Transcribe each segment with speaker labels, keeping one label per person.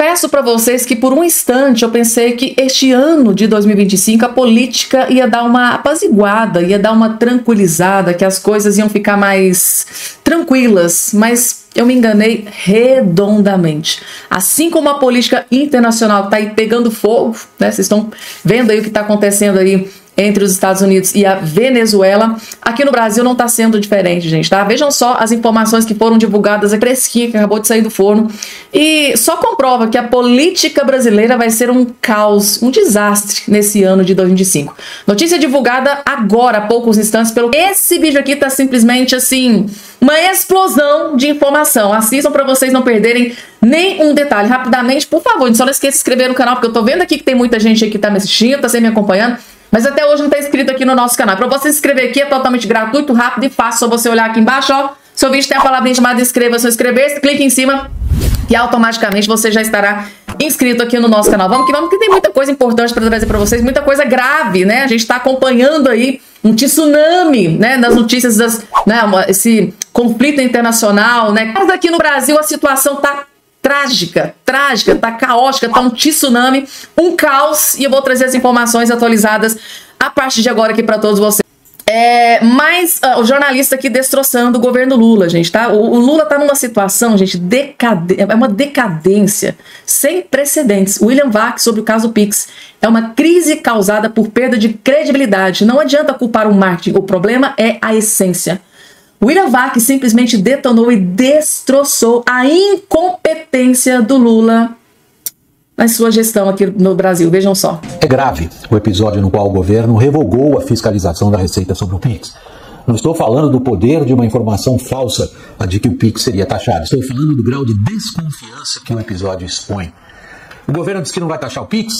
Speaker 1: confesso para vocês que por um instante eu pensei que este ano de 2025 a política ia dar uma apaziguada, ia dar uma tranquilizada, que as coisas iam ficar mais tranquilas, mas eu me enganei redondamente. Assim como a política internacional está aí pegando fogo, né? Vocês estão vendo aí o que está acontecendo aí entre os Estados Unidos e a Venezuela. Aqui no Brasil não está sendo diferente, gente, tá? Vejam só as informações que foram divulgadas, a fresquinha que acabou de sair do forno, e só comprova que a política brasileira vai ser um caos, um desastre nesse ano de 2025. Notícia divulgada agora, há poucos instantes, pelo... Esse vídeo aqui tá simplesmente assim, uma explosão de informação. Assistam para vocês não perderem nem um detalhe. Rapidamente, por favor, só não esqueça de se inscrever no canal, porque eu tô vendo aqui que tem muita gente aqui que tá me assistindo, tá sempre me acompanhando, mas até hoje não está inscrito aqui no nosso canal. Para você se inscrever aqui é totalmente gratuito, rápido e fácil. Só você olhar aqui embaixo, ó. Seu vídeo tem a palavrinha chamada inscreva-se ou inscrever-se. Clique em cima e automaticamente você já estará inscrito aqui no nosso canal. Vamos que tem muita coisa importante para trazer para vocês, muita coisa grave, né? A gente está acompanhando aí um tsunami, né? Nas notícias, esse conflito internacional, né? Mas aqui no Brasil a situação tá trágica, tá caótica, tá um tsunami, um caos, e eu vou trazer as informações atualizadas a partir de agora aqui para todos vocês. Mas o jornalista aqui destroçando o governo Lula, gente, tá? O Lula tá numa situação, gente, é uma decadência sem precedentes. William Vac sobre o caso Pix. É uma crise causada por perda de credibilidade. Não adianta culpar o marketing, o problema é a essência. William Vac simplesmente detonou e destroçou a incompetência do Lula na sua gestão aqui no Brasil. Vejam só.
Speaker 2: É grave o episódio no qual o governo revogou a fiscalização da Receita sobre o Pix. Não estou falando do poder de uma informação falsa a de que o Pix seria taxado. Estou falando do grau de desconfiança que o episódio expõe. O governo diz que não vai taxar o Pix.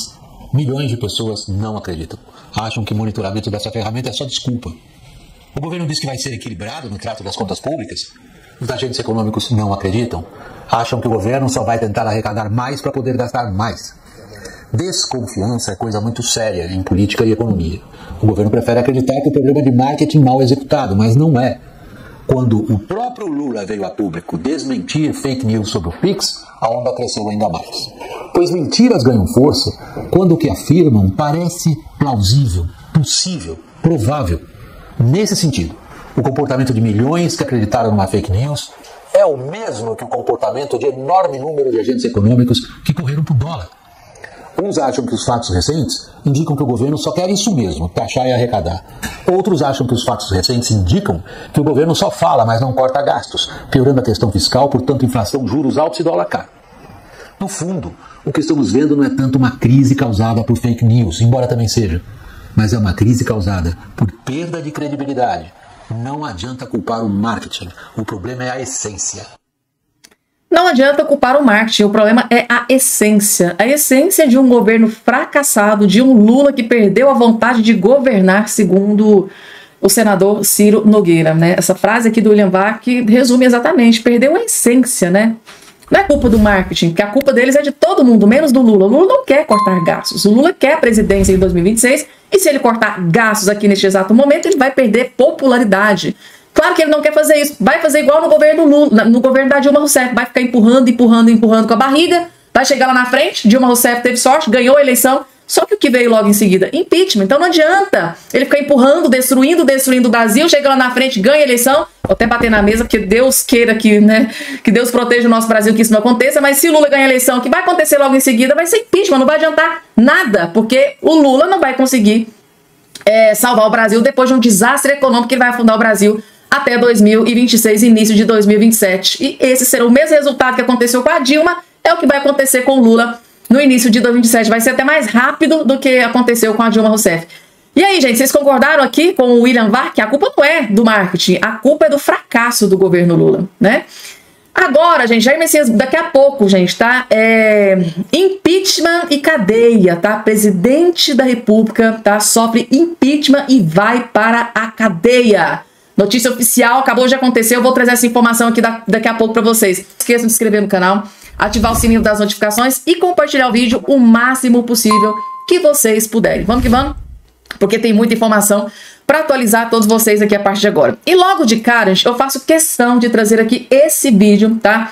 Speaker 2: Milhões de pessoas não acreditam. Acham que o monitoramento dessa ferramenta é só desculpa. O governo diz que vai ser equilibrado no trato das contas públicas. Os agentes econômicos não acreditam. Acham que o governo só vai tentar arrecadar mais para poder gastar mais. Desconfiança é coisa muito séria em política e economia. O governo prefere acreditar que o programa de marketing mal executado, mas não é. Quando o próprio Lula veio a público desmentir fake news sobre o Pix, a onda cresceu ainda mais. Pois mentiras ganham força quando o que afirmam parece plausível, possível, provável. Nesse sentido, o comportamento de milhões que acreditaram numa fake news é o mesmo que o comportamento de enorme número de agentes econômicos que correram por dólar. Uns acham que os fatos recentes indicam que o governo só quer isso mesmo, taxar e arrecadar. Outros acham que os fatos recentes indicam que o governo só fala, mas não corta gastos, piorando a questão fiscal, portanto inflação, juros altos e dólar caro. No fundo, o que estamos vendo não é tanto uma crise causada por fake news, embora também seja, mas é uma crise causada por perda de credibilidade. Não adianta culpar o marketing, o problema é a essência.
Speaker 1: Não adianta culpar o marketing, o problema é a essência. A essência de um governo fracassado, de um Lula que perdeu a vontade de governar, segundo o senador Ciro Nogueira, né? Essa frase aqui do William Vac resume exatamente, perdeu a essência, né? Não é culpa do marketing, porque a culpa deles é de todo mundo, menos do Lula. O Lula não quer cortar gastos. O Lula quer presidência em 2026 e se ele cortar gastos aqui neste exato momento, ele vai perder popularidade. Claro que ele não quer fazer isso. Vai fazer igual no governo Lula, no governo da Dilma Rousseff. Vai ficar empurrando com a barriga. Vai chegar lá na frente. Dilma Rousseff teve sorte, ganhou a eleição. Só que o que veio logo em seguida? Impeachment. Então não adianta ele ficar empurrando, destruindo o Brasil, chega lá na frente, ganha a eleição. Vou até bater na mesa, porque Deus queira que, né, que Deus proteja o nosso Brasil, que isso não aconteça. Mas se o Lula ganhar a eleição, o que vai acontecer logo em seguida vai ser impeachment. Não vai adiantar nada, porque o Lula não vai conseguir salvar o Brasil depois de um desastre econômico que ele vai afundar o Brasil até 2026, início de 2027. E esse será o mesmo resultado que aconteceu com a Dilma, é o que vai acontecer com o Lula no início de 2027. Vai ser até mais rápido do que aconteceu com a Dilma Rousseff. E aí, gente, vocês concordaram aqui com o William Vac? A culpa não é do marketing, a culpa é do fracasso do governo Lula, né? Agora, gente, Jair Messias, daqui a pouco, gente, tá? Impeachment e cadeia, tá? Presidente da República, tá? Sofre impeachment e vai para a cadeia. Notícia oficial, acabou de acontecer, eu vou trazer essa informação aqui daqui a pouco para vocês. Não esqueçam de se inscrever no canal, ativar o sininho das notificações e compartilhar o vídeo o máximo possível que vocês puderem. Vamos que vamos? Porque tem muita informação para atualizar todos vocês aqui a partir de agora. E logo de cara, gente, eu faço questão de trazer aqui esse vídeo, tá?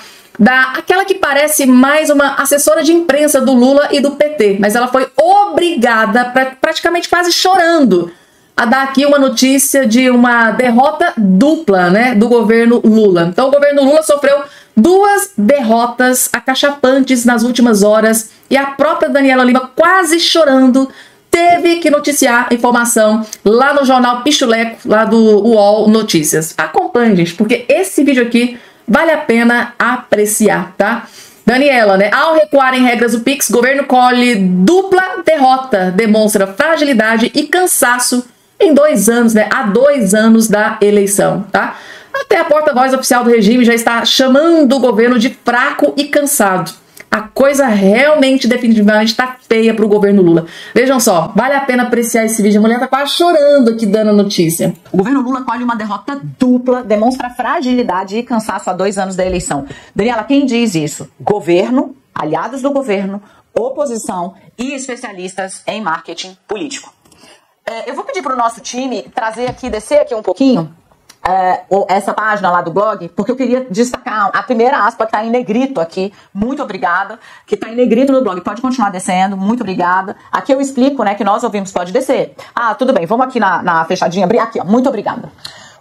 Speaker 1: aquela que parece mais uma assessora de imprensa do Lula e do PT, mas ela foi obrigada, praticamente quase chorando, a dar aqui uma notícia de uma derrota dupla, né, do governo Lula. Então o governo Lula sofreu 2 derrotas acachapantes nas últimas horas e a própria Daniela Lima, quase chorando, teve que noticiar a informação lá no jornal Pichuleco, lá do UOL Notícias. Acompanhe, gente, porque esse vídeo aqui vale a pena apreciar, tá? Daniela, né? Ao recuar em regras do Pix, governo colhe dupla derrota, demonstra fragilidade e cansaço em 2 anos, né? Há 2 anos da eleição, tá? Até a porta-voz oficial do regime já está chamando o governo de fraco e cansado. A coisa realmente, definitivamente, está feia para o governo Lula. Vejam só, vale a pena apreciar esse vídeo. A mulher está quase chorando aqui dando a notícia.
Speaker 3: O governo Lula colhe uma derrota dupla, demonstra fragilidade e cansaço há 2 anos da eleição. Daniela, quem diz isso? Governo, aliados do governo, oposição e especialistas em marketing político. Eu vou pedir para o nosso time trazer aqui, descer aqui um pouquinho, essa página lá do blog, porque eu queria destacar a primeira aspa que está em negrito aqui, muito obrigada, que está em negrito no blog, pode continuar descendo, muito obrigada. Aqui eu explico, né, que nós ouvimos, pode descer. Ah, tudo bem, vamos aqui na fechadinha, aqui, ó, muito obrigada.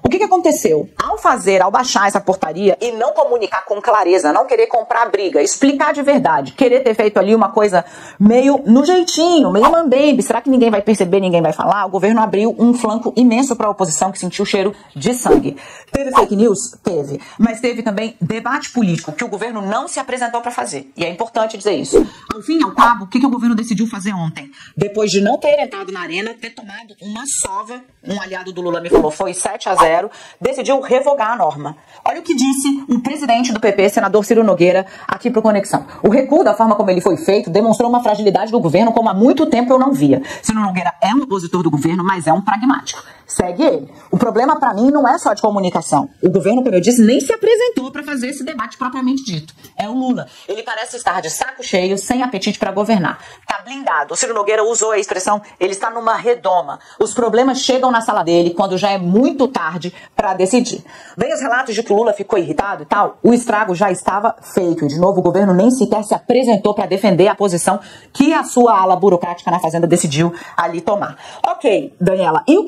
Speaker 3: O que aconteceu? Ao baixar essa portaria e não comunicar com clareza, não querer comprar briga, explicar de verdade, querer ter feito ali uma coisa meio no jeitinho, meio mambembe, será que ninguém vai perceber, ninguém vai falar? O governo abriu um flanco imenso para a oposição que sentiu o cheiro de sangue. Teve fake news? Teve. Mas teve também debate político, que o governo não se apresentou para fazer. E é importante dizer isso. Ao fim e ao cabo, o que o governo decidiu fazer ontem? Depois de não ter entrado na arena, ter tomado uma sova, um aliado do Lula me falou, foi 7-0, decidiu revogar a norma. Olha o que disse o presidente do PP, senador Ciro Nogueira, aqui para o Conexão. O recuo da forma como ele foi feito demonstrou uma fragilidade do governo como há muito tempo eu não via. Ciro Nogueira é um opositor do governo, mas é um pragmático. Segue ele. O problema para mim não é só de comunicação. O governo, como eu disse, nem se apresentou para fazer esse debate propriamente dito. É o Lula. Ele parece estar de saco cheio, sem apetite para governar. Tá blindado. O Ciro Nogueira usou a expressão, ele está numa redoma. Os problemas chegam na sala dele quando já é muito tarde para decidir. Vem os relatos de que o Lula ficou irritado e tal, o estrago já estava feito. E, de novo, o governo nem sequer se apresentou para defender a posição que a sua ala burocrática na Fazenda decidiu ali tomar. Ok, Daniela, e o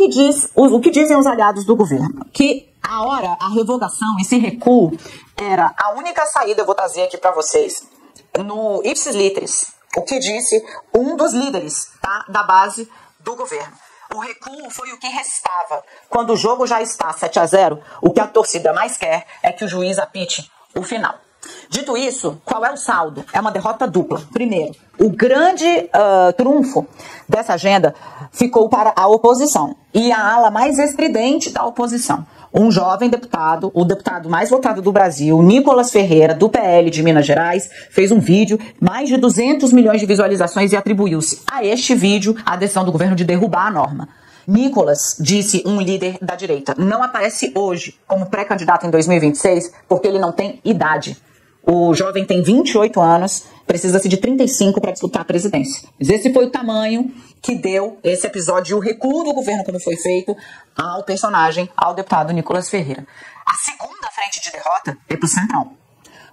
Speaker 3: que dizem os aliados do governo? Que a revogação, esse recuo, era a única saída, eu vou trazer aqui para vocês, no Ipsis Literis, o que disse um dos líderes, tá, da base do governo. O recuo foi o que restava. Quando o jogo já está 7-0, o que a torcida mais quer é que o juiz apite o final. Dito isso, qual é o saldo? É uma derrota dupla. Primeiro, o grande trunfo dessa agenda ficou para a oposição e a ala mais estridente da oposição. Um jovem deputado, o deputado mais votado do Brasil, Nicolas Ferreira, do PL de Minas Gerais, fez um vídeo, mais de 200 milhões de visualizações e atribuiu-se a este vídeo a decisão do governo de derrubar a norma. Nicolas, disse um líder da direita, não aparece hoje como pré-candidato em 2026 porque ele não tem idade. O jovem tem 28 anos, precisa-se de 35 para disputar a presidência. Mas esse foi o tamanho que deu esse episódio, o recuo do governo, como foi feito, ao personagem, ao deputado Nicolas Ferreira. A segunda frente de derrota é para o Centrão.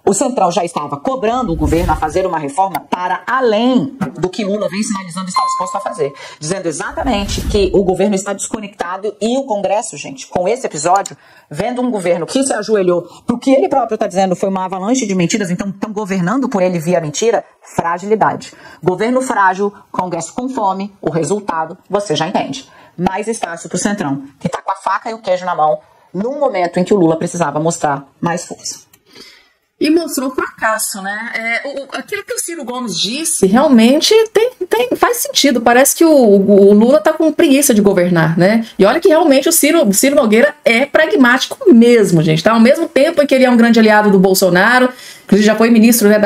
Speaker 3: O Centrão já estava cobrando o governo a fazer uma reforma para além do que Lula vem sinalizando estar disposto a fazer. Dizendo exatamente que o governo está desconectado e o Congresso, gente, com esse episódio, vendo um governo que se ajoelhou para o que ele próprio está dizendo foi uma avalanche de mentiras, então estão governando por ele via mentira, fragilidade. Governo frágil, Congresso com fome, o resultado você já entende. Mais espaço para o Centrão, que está com a faca e o queijo na mão, num momento em que o Lula precisava mostrar mais força.
Speaker 1: E mostrou fracasso, né? Aquilo que o Ciro Gomes disse realmente faz sentido. Parece que o Lula tá com preguiça de governar, né? E olha que realmente o Ciro Nogueira é pragmático mesmo, gente. Tá? Ao mesmo tempo em que ele é um grande aliado do Bolsonaro, inclusive já foi ministro, né,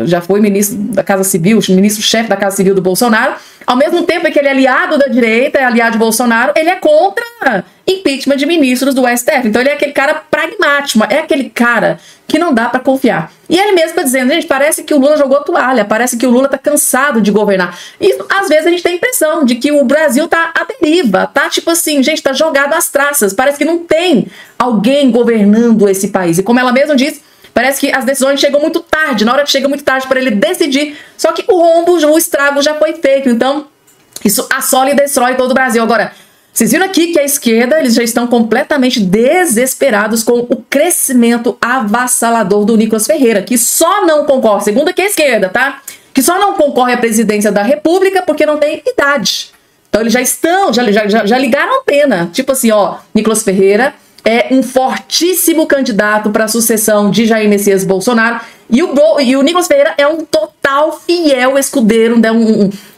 Speaker 1: já foi ministro da Casa Civil, ministro-chefe da Casa Civil do Bolsonaro. Ao mesmo tempo em que ele é aliado da direita, é aliado de Bolsonaro, ele é contra impeachment de ministros do STF. Então ele é aquele cara pragmático, é aquele cara que não dá para confiar. E ele mesmo está dizendo, gente, parece que o Lula jogou toalha, parece que o Lula tá cansado de governar. E às vezes a gente tem a impressão de que o Brasil tá à deriva, tá tipo assim, gente, tá jogado às traças, parece que não tem alguém governando esse país. E como ela mesma diz, Parece que as decisões chegam muito tarde, na hora que chega muito tarde para ele decidir. Só que o rombo, o estrago já foi feito. Então, isso assola e destrói todo o Brasil. Agora, vocês viram aqui que a esquerda, eles já estão completamente desesperados com o crescimento avassalador do Nicolas Ferreira, que só não concorre, segundo aqui a esquerda, tá? Que só não concorre à presidência da República porque não tem idade. Então eles já ligaram a pena. Tipo assim, ó, Nicolas Ferreira é um fortíssimo candidato para a sucessão de Jair Messias Bolsonaro. E o Nicolas Ferreira é um total fiel escudeiro, né?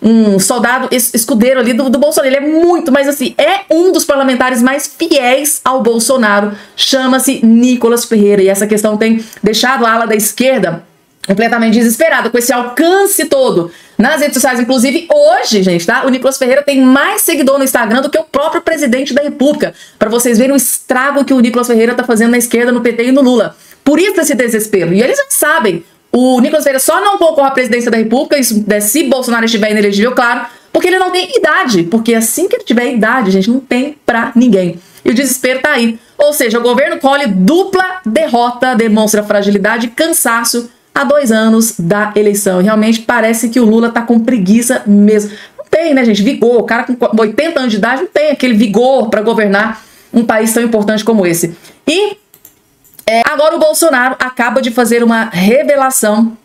Speaker 1: um soldado escudeiro ali do Bolsonaro. Ele é muito, mas assim, é um dos parlamentares mais fiéis ao Bolsonaro. Chama-se Nicolas Ferreira. E essa questão tem deixado a ala da esquerda completamente desesperada com esse alcance todo nas redes sociais. Inclusive, hoje, gente, tá? O Nicolas Ferreira tem mais seguidor no Instagram do que o próprio presidente da República. Para vocês verem o estrago que o Nicolas Ferreira tá fazendo na esquerda, no PT e no Lula. Por isso esse desespero. E eles já sabem, o Nicolas Ferreira só não concorre à presidência da República, isso, se Bolsonaro estiver inelegível, claro, porque ele não tem idade. Porque assim que ele tiver idade, gente, não tem pra ninguém. E o desespero tá aí. Ou seja, o governo colhe dupla derrota, demonstra fragilidade e cansaço há 2 anos da eleição. E realmente parece que o Lula tá com preguiça mesmo. Não tem, né, gente? Vigor. O cara com 80 anos de idade não tem aquele vigor para governar um país tão importante como esse. E agora o Bolsonaro acaba de fazer uma revelação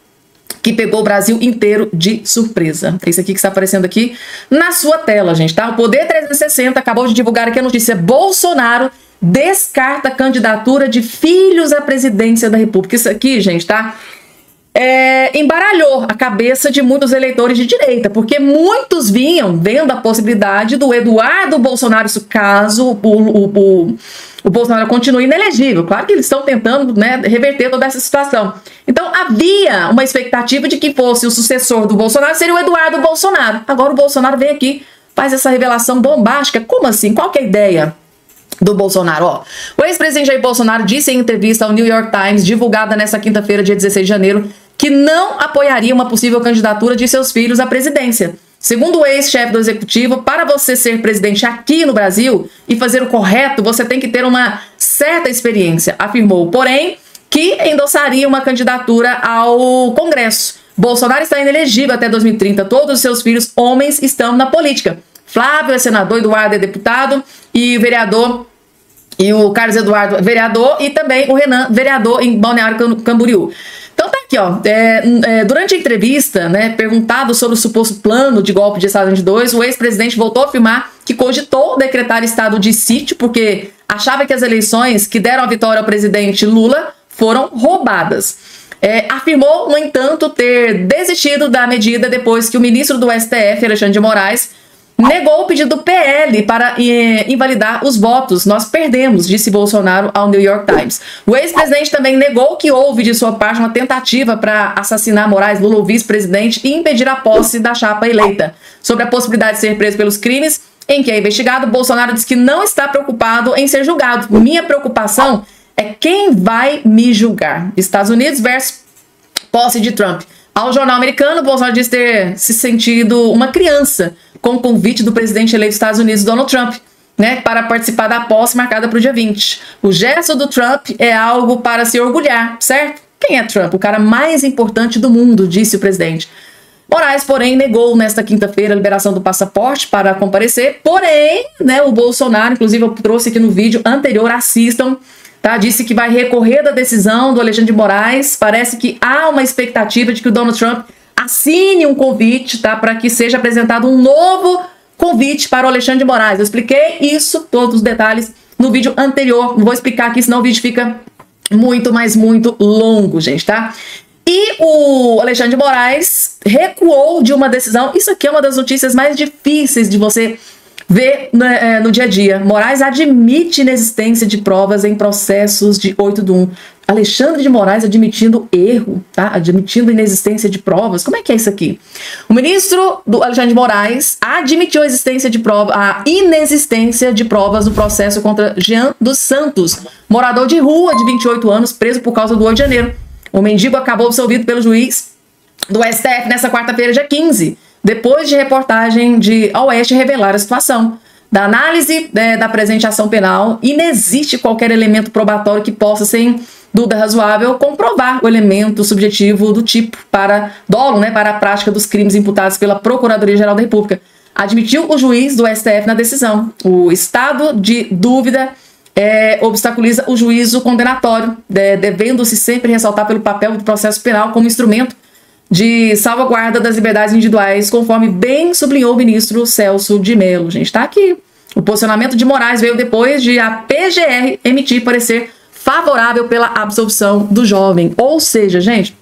Speaker 1: que pegou o Brasil inteiro de surpresa. É isso aqui que está aparecendo aqui na sua tela, gente, tá? O Poder 360 acabou de divulgar aqui a notícia: Bolsonaro descarta a candidatura de filhos à presidência da República. Isso aqui, gente, tá? Embaralhou a cabeça de muitos eleitores de direita, porque muitos vinham vendo a possibilidade do Eduardo Bolsonaro, isso caso o Bolsonaro continue inelegível. Claro que eles estão tentando, né, reverter toda essa situação. Então havia uma expectativa de que fosse o sucessor do Bolsonaro, seria o Eduardo Bolsonaro. Agora o Bolsonaro vem aqui, faz essa revelação bombástica. Como assim? Qual que é a ideia do Bolsonaro? Ó, o ex-presidente Jair Bolsonaro disse em entrevista ao New York Times, divulgada nessa quinta-feira, dia 16 de janeiro, que não apoiaria uma possível candidatura de seus filhos à presidência. Segundo o ex-chefe do executivo, para você ser presidente aqui no Brasil e fazer o correto, você tem que ter uma certa experiência, afirmou. Porém, que endossaria uma candidatura ao Congresso. Bolsonaro está inelegível até 2030. Todos os seus filhos homens estão na política. Flávio é senador, Eduardo é deputado e o vereador, e o Carlos Eduardo vereador, e também o Renan vereador em Balneário Camboriú. Então tá aqui, ó, durante a entrevista, né, perguntado sobre o suposto plano de golpe de Estado de 22, o ex-presidente voltou a afirmar que cogitou decretar estado de sítio porque achava que as eleições que deram a vitória ao presidente Lula foram roubadas. Afirmou, no entanto, ter desistido da medida depois que o ministro do STF, Alexandre de Moraes, negou o pedido do PL para invalidar os votos. Nós perdemos, disse Bolsonaro ao New York Times. O ex-presidente também negou que houve de sua parte uma tentativa para assassinar Moraes, Lula, o vice-presidente, e impedir a posse da chapa eleita. Sobre a possibilidade de ser preso pelos crimes em que é investigado, Bolsonaro disse que não está preocupado em ser julgado. Minha preocupação é quem vai me julgar. Estados Unidos versus posse de Trump. Ao jornal americano, Bolsonaro disse ter se sentido uma criança com o convite do presidente eleito dos Estados Unidos, Donald Trump, né, para participar da posse marcada para o dia 20. O gesto do Trump é algo para se orgulhar, certo? Quem é Trump? O cara mais importante do mundo, disse o presidente. Moraes, porém, negou nesta quinta-feira a liberação do passaporte para comparecer. Porém, né, o Bolsonaro, inclusive eu trouxe aqui no vídeo anterior, assistam, tá? Disse que vai recorrer da decisão do Alexandre de Moraes. Parece que há uma expectativa de que o Donald Trump assine um convite, tá, para que seja apresentado um novo convite para o Alexandre de Moraes. Eu expliquei isso, todos os detalhes, no vídeo anterior. Não vou explicar aqui, senão o vídeo fica muito, mas muito longo, gente, tá? E o Alexandre de Moraes recuou de uma decisão. Isso aqui é uma das notícias mais difíceis de você ver no dia a dia. Moraes admite inexistência de provas em processos de 8 do 1. Alexandre de Moraes admitindo erro, tá? Admitindo inexistência de provas. Como é que é isso aqui? O ministro do Alexandre de Moraes admitiu a inexistência de provas no processo contra Jean dos Santos, morador de rua de 28 anos, preso por causa do 8 de janeiro. O mendigo acabou absolvido pelo juiz do STF nessa quarta-feira, dia 15, depois de reportagem de Oeste revelar a situação. Da análise da presente ação penal, inexiste qualquer elemento probatório que possa ser dúvida razoável, comprovar o elemento subjetivo do tipo para dolo, né, para a prática dos crimes imputados pela Procuradoria-Geral da República. Admitiu o juiz do STF na decisão. O estado de dúvida obstaculiza o juízo condenatório, devendo-se sempre ressaltar pelo papel do processo penal como instrumento de salvaguarda das liberdades individuais, conforme bem sublinhou o ministro Celso de Mello. Gente, está aqui. O posicionamento de Moraes veio depois de a PGR emitir parecer favorável pela absolvição do jovem. Ou seja, gente,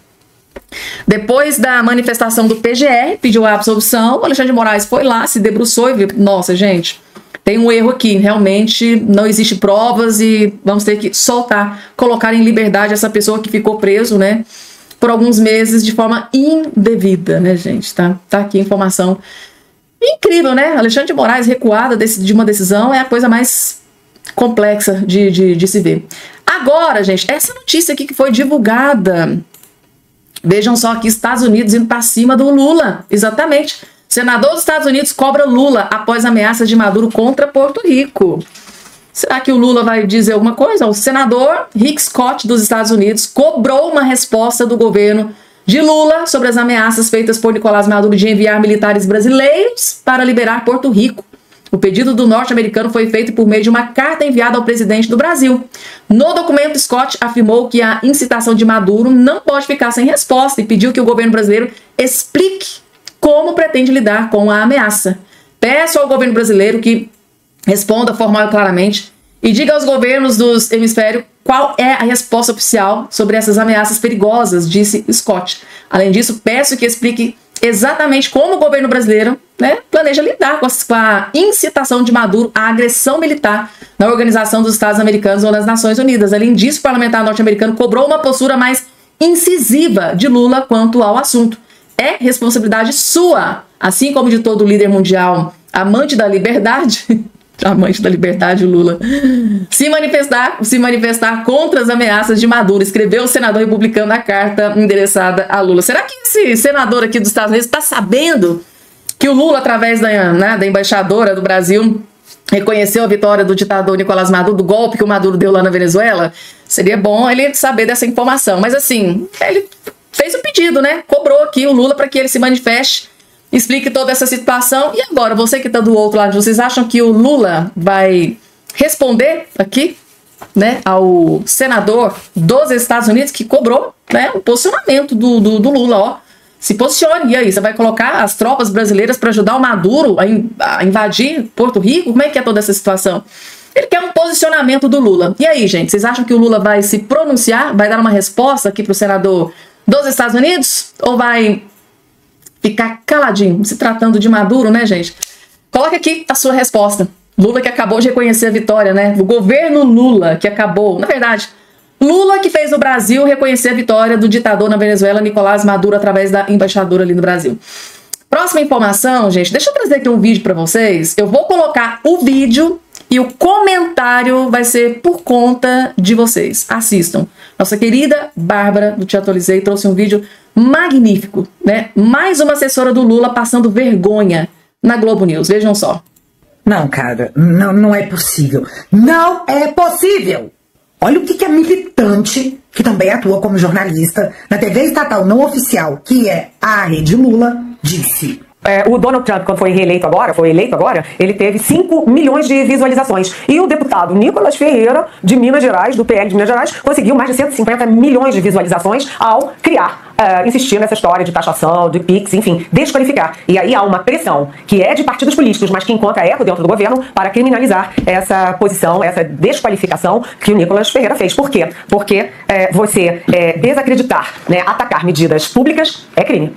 Speaker 1: depois da manifestação do PGR, pediu a absolvição, o Alexandre de Moraes foi lá, se debruçou e viu, nossa, gente, tem um erro aqui, realmente não existe provas e vamos ter que soltar, colocar em liberdade essa pessoa que ficou preso, né, por alguns meses de forma indevida, né, gente, tá aqui a informação. Incrível, né, Alexandre de Moraes recuada de uma decisão é a coisa mais complexa de se ver. Agora, gente, essa notícia aqui que foi divulgada, vejam só aqui, Estados Unidos indo para cima do Lula, exatamente. Senador dos Estados Unidos cobra Lula após ameaças de Maduro contra Porto Rico. Será que o Lula vai dizer alguma coisa? O senador Rick Scott dos Estados Unidos cobrou uma resposta do governo de Lula sobre as ameaças feitas por Nicolás Maduro de enviar militares brasileiros para liberar Porto Rico. O pedido do norte-americano foi feito por meio de uma carta enviada ao presidente do Brasil. No documento, Scott afirmou que a incitação de Maduro não pode ficar sem resposta e pediu que o governo brasileiro explique como pretende lidar com a ameaça. Peço ao governo brasileiro que responda formal e claramente e diga aos governos dos hemisférios qual é a resposta oficial sobre essas ameaças perigosas, disse Scott. Além disso, peço que explique exatamente como o governo brasileiro, né, planeja lidar com a incitação de Maduro à agressão militar na Organização dos Estados Americanos ou nas Nações Unidas. Além disso, o parlamentar norte-americano cobrou uma postura mais incisiva de Lula quanto ao assunto. É responsabilidade sua, assim como de todo líder mundial amante da liberdade, amante da liberdade, Lula, se manifestar contra as ameaças de Maduro, escreveu o senador republicano na carta endereçada a Lula. Será que esse senador aqui dos Estados Unidos está sabendo que o Lula, através da embaixadora do Brasil, reconheceu a vitória do ditador Nicolás Maduro, do golpe que o Maduro deu lá na Venezuela? Seria bom ele saber dessa informação. Mas assim, ele fez o pedido, né? Cobrou aqui o Lula para que ele se manifeste, explique toda essa situação. E agora, você que está do outro lado, vocês acham que o Lula vai responder aqui, né, ao senador dos Estados Unidos que cobrou, né, o posicionamento do Lula, ó? Se posicione. E aí, você vai colocar as tropas brasileiras para ajudar o Maduro a invadir Porto Rico? Como é que é toda essa situação? Ele quer um posicionamento do Lula. E aí, gente, vocês acham que o Lula vai se pronunciar, vai dar uma resposta aqui para o senador dos Estados Unidos? Ou vai ficar caladinho, se tratando de Maduro, né, gente? Coloque aqui a sua resposta. Lula que acabou de reconhecer a vitória, né? O governo Lula que acabou, na verdade, Lula que fez o Brasil reconhecer a vitória do ditador na Venezuela, Nicolás Maduro, através da embaixadora ali no Brasil. Próxima informação, gente, deixa eu trazer aqui um vídeo para vocês. Eu vou colocar o vídeo e o comentário vai ser por conta de vocês. Assistam. Nossa querida Bárbara, do Te Atualizei, trouxe um vídeo magnífico, né? Mais uma assessora do Lula passando vergonha na Globo News. Vejam só.
Speaker 4: Não, cara, não é possível. Não é possível! Olha o que a militante, que também atua como jornalista, na TV estatal não oficial, que é a Rede Lula, disse.
Speaker 5: O Donald Trump, quando foi eleito agora, ele teve 5 milhões de visualizações. E o deputado Nicolas Ferreira, de Minas Gerais, do PL de Minas Gerais, conseguiu mais de 150 milhões de visualizações ao insistir nessa história de taxação, de PIX, enfim, desqualificar. E aí há uma pressão que é de partidos políticos, mas que encontra eco dentro do governo para criminalizar essa posição, essa desqualificação que o Nicolas Ferreira fez. Por quê? Porque você desacreditar, né, atacar medidas públicas é crime.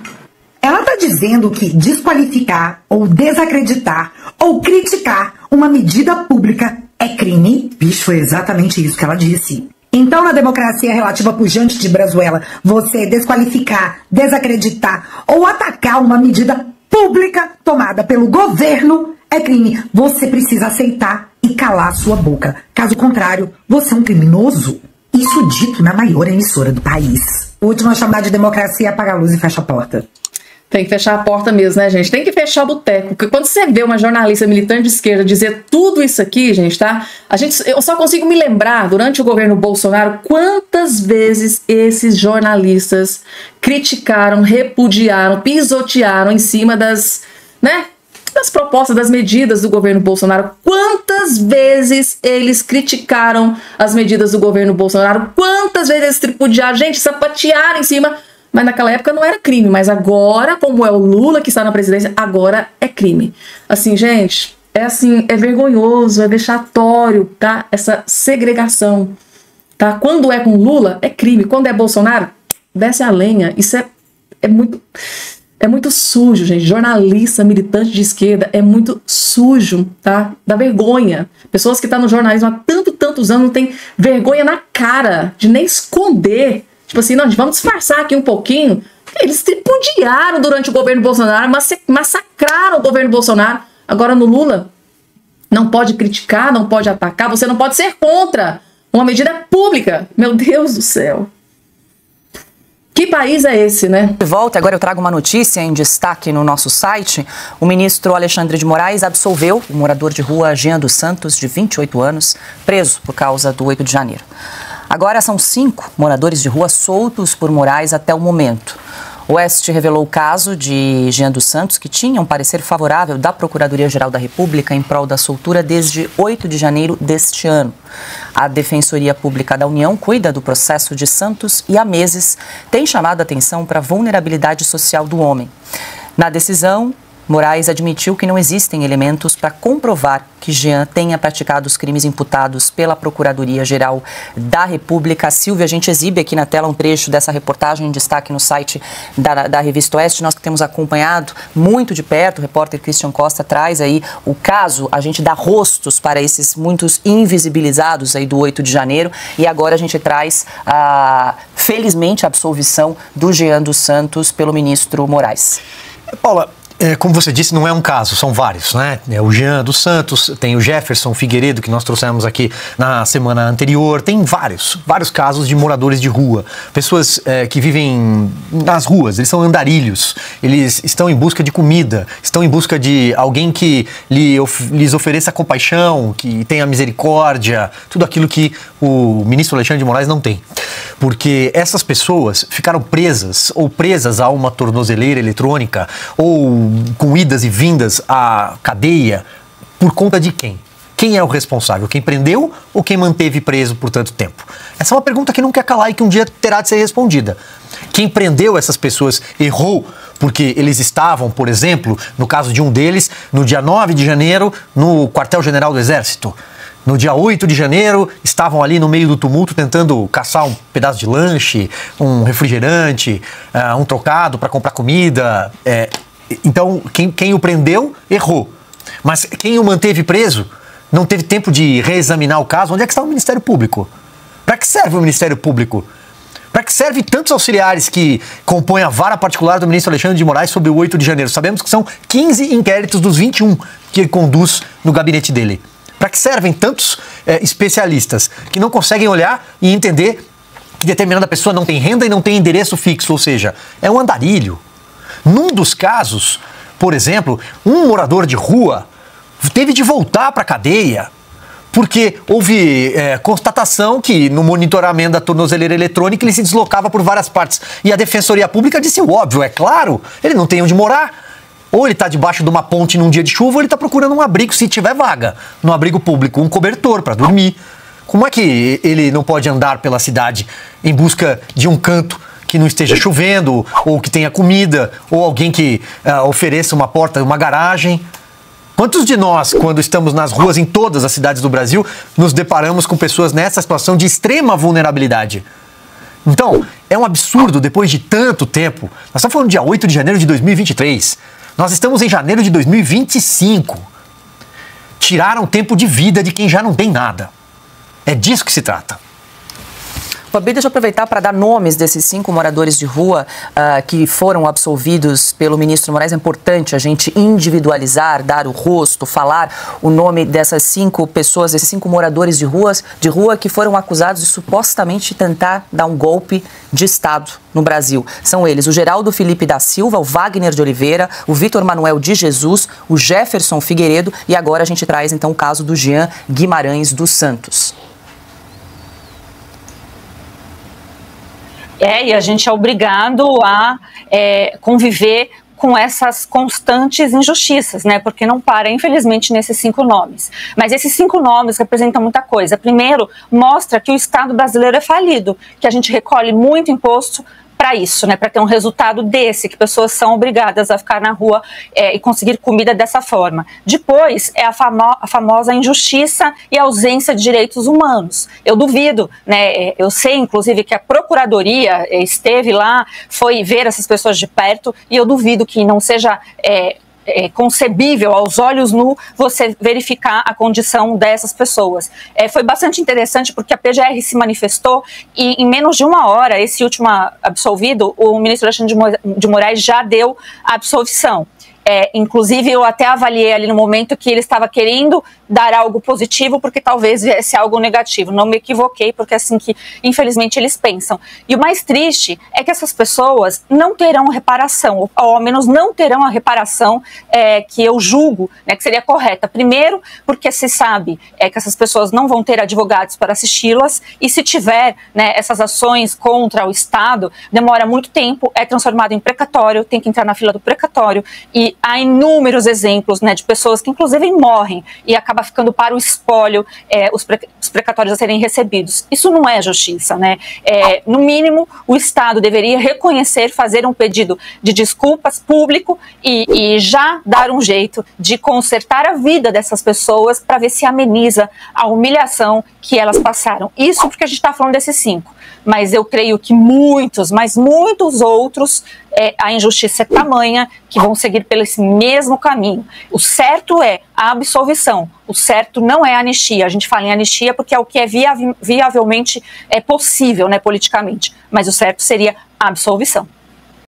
Speaker 4: Ela está dizendo que desqualificar ou desacreditar ou criticar uma medida pública é crime? Bicho, foi exatamente isso que ela disse. Então, na democracia relativa pujante de Brazuela, você desqualificar, desacreditar ou atacar uma medida pública tomada pelo governo é crime. Você precisa aceitar e calar sua boca. Caso contrário, você é um criminoso. Isso dito na maior emissora do país. Última chamada de democracia, apaga a luz e fecha a porta.
Speaker 1: Tem que fechar a porta mesmo, né, gente? Tem que fechar o boteco. Porque quando você vê uma jornalista militante de esquerda dizer tudo isso aqui, gente, tá? Eu só consigo me lembrar, durante o governo Bolsonaro, quantas vezes esses jornalistas criticaram, repudiaram, pisotearam em cima das propostas, das medidas do governo Bolsonaro. Quantas vezes eles criticaram as medidas do governo Bolsonaro? Quantas vezes eles tripudiaram, gente, sapatearam em cima... Mas naquela época não era crime, mas agora, como é o Lula que está na presidência, agora é crime. Assim, gente, é vergonhoso, é vexatório, tá? Essa segregação, tá? Quando é com Lula, é crime. Quando é Bolsonaro, desce a lenha. Isso é muito sujo, gente. Jornalista, militante de esquerda, é muito sujo, tá? Dá vergonha. Pessoas que estão no jornalismo há tantos anos não têm vergonha na cara de nem esconder. Tipo assim, não, vamos disfarçar aqui um pouquinho. Eles tripudiaram durante o governo Bolsonaro, massacraram o governo Bolsonaro. Agora no Lula, não pode criticar, não pode atacar, você não pode ser contra uma medida pública. Meu Deus do céu. Que país é esse, né?
Speaker 6: De volta, agora eu trago uma notícia em destaque no nosso site. O ministro Alexandre de Moraes absolveu o morador de rua Jean dos Santos, de 28 anos, preso por causa do 8 de janeiro. Agora são 5 moradores de rua soltos por Moraes até o momento. O Oeste revelou o caso de Jean dos Santos, que tinha um parecer favorável da Procuradoria-Geral da República em prol da soltura desde 8 de janeiro deste ano. A Defensoria Pública da União cuida do processo de Santos e há meses tem chamado a atenção para a vulnerabilidade social do homem. Na decisão, Moraes admitiu que não existem elementos para comprovar que Jean tenha praticado os crimes imputados pela Procuradoria-Geral da República. Silvia, a gente exibe aqui na tela um trecho dessa reportagem em destaque no site da Revista Oeste. Nós que temos acompanhado muito de perto, o repórter Christian Costa traz aí o caso, a gente dá rostos para esses muitos invisibilizados aí do 8 de janeiro e agora a gente traz, felizmente, a absolvição do Jean dos Santos pelo ministro Moraes.
Speaker 7: Paula, como você disse, não é um caso, são vários, né? O Jean dos Santos, tem o Jefferson Figueiredo, que nós trouxemos aqui na semana anterior, tem vários casos de moradores de rua, pessoas que vivem nas ruas, eles são andarilhos, eles estão em busca de comida, estão em busca de alguém que lhes ofereça compaixão, que tenha misericórdia, tudo aquilo que o ministro Alexandre de Moraes não tem. Porque essas pessoas ficaram presas a uma tornozeleira eletrônica ou com idas e vindas à cadeia por conta de quem? Quem é o responsável? Quem prendeu ou quem manteve preso por tanto tempo? Essa é uma pergunta que não quer calar e que um dia terá de ser respondida. Quem prendeu essas pessoas errou porque eles estavam, por exemplo, no caso de um deles, no dia 9 de janeiro, no quartel-general do Exército. No dia 8 de janeiro, estavam ali no meio do tumulto tentando caçar um pedaço de lanche, um refrigerante, um trocado para comprar comida. Então, quem o prendeu, errou. Mas quem o manteve preso não teve tempo de reexaminar o caso. Onde é que está o Ministério Público? Para que serve o Ministério Público? Para que serve tantos auxiliares que compõem a vara particular do ministro Alexandre de Moraes sobre o 8 de janeiro? Sabemos que são 15 inquéritos dos 21 que ele conduz no gabinete dele. Para que servem tantos especialistas que não conseguem olhar e entender que determinada pessoa não tem renda e não tem endereço fixo, ou seja, é um andarilho. Num dos casos, por exemplo, um morador de rua teve de voltar para a cadeia porque houve constatação que no monitoramento da tornozeleira eletrônica ele se deslocava por várias partes. E a Defensoria Pública disse o óbvio, é claro, ele não tem onde morar. Ou ele está debaixo de uma ponte num dia de chuva, ou ele está procurando um abrigo, se tiver vaga, no abrigo público, um cobertor para dormir. Como é que ele não pode andar pela cidade em busca de um canto que não esteja chovendo, ou que tenha comida, ou alguém que ofereça uma porta, uma garagem? Quantos de nós, quando estamos nas ruas em todas as cidades do Brasil, nos deparamos com pessoas nessa situação de extrema vulnerabilidade? Então, é um absurdo, depois de tanto tempo, nós estamos falando do dia 8 de janeiro de 2023, nós estamos em janeiro de 2025. Tiraram tempo de vida de quem já não tem nada. É disso que se trata.
Speaker 6: Fabi, deixa eu aproveitar para dar nomes desses 5 moradores de rua que foram absolvidos pelo ministro Moraes. É importante a gente individualizar, dar o rosto, falar o nome dessas 5 pessoas, desses 5 moradores de rua que foram acusados de supostamente tentar dar um golpe de Estado no Brasil. São eles o Geraldo Felipe da Silva, o Wagner de Oliveira, o Vitor Manuel de Jesus, o Jefferson Figueiredo e agora a gente traz então o caso do Jean Guimarães dos Santos.
Speaker 8: E a gente é obrigado a conviver com essas constantes injustiças, né? Porque não para, infelizmente, nesses 5 nomes. Mas esses 5 nomes representam muita coisa. Primeiro, mostra que o Estado brasileiro é falido, que a gente recolhe muito imposto para isso, né, para ter um resultado desse, que pessoas são obrigadas a ficar na rua e conseguir comida dessa forma. Depois é a famosa injustiça e ausência de direitos humanos. Eu duvido, né, eu sei inclusive que a Procuradoria esteve lá, foi ver essas pessoas de perto e eu duvido que não seja concebível aos olhos nu você verificar a condição dessas pessoas. Foi bastante interessante porque a PGR se manifestou e em menos de 1 hora, esse último absolvido, o ministro Alexandre de Moraes já deu a absolvição. Inclusive eu até avaliei ali no momento que ele estava querendo dar algo positivo porque talvez viesse algo negativo. Não me equivoquei, porque é assim que infelizmente eles pensam. E o mais triste é que essas pessoas não terão reparação, ou ao menos não terão a reparação que eu julgo, né, que seria correta. Primeiro, porque se sabe que essas pessoas não vão ter advogados para assisti-las e se tiver, né, essas ações contra o Estado, demora muito tempo, é transformado em precatório, tem que entrar na fila do precatório e há inúmeros exemplos, né, de pessoas que inclusive morrem e acaba ficando para o espólio os precatórios a serem recebidos. Isso não é justiça, né? No mínimo, o Estado deveria reconhecer, fazer um pedido de desculpas público e já dar um jeito de consertar a vida dessas pessoas para ver se ameniza a humilhação que elas passaram. Isso porque a gente está falando desses 5. Mas eu creio que muitos, mas muitos outros, a injustiça é tamanha que vão seguir pelo esse mesmo caminho. O certo é a absolvição, o certo não é a anistia. A gente fala em anistia porque é o que é viavelmente possível, né, politicamente, mas o certo seria a absolvição.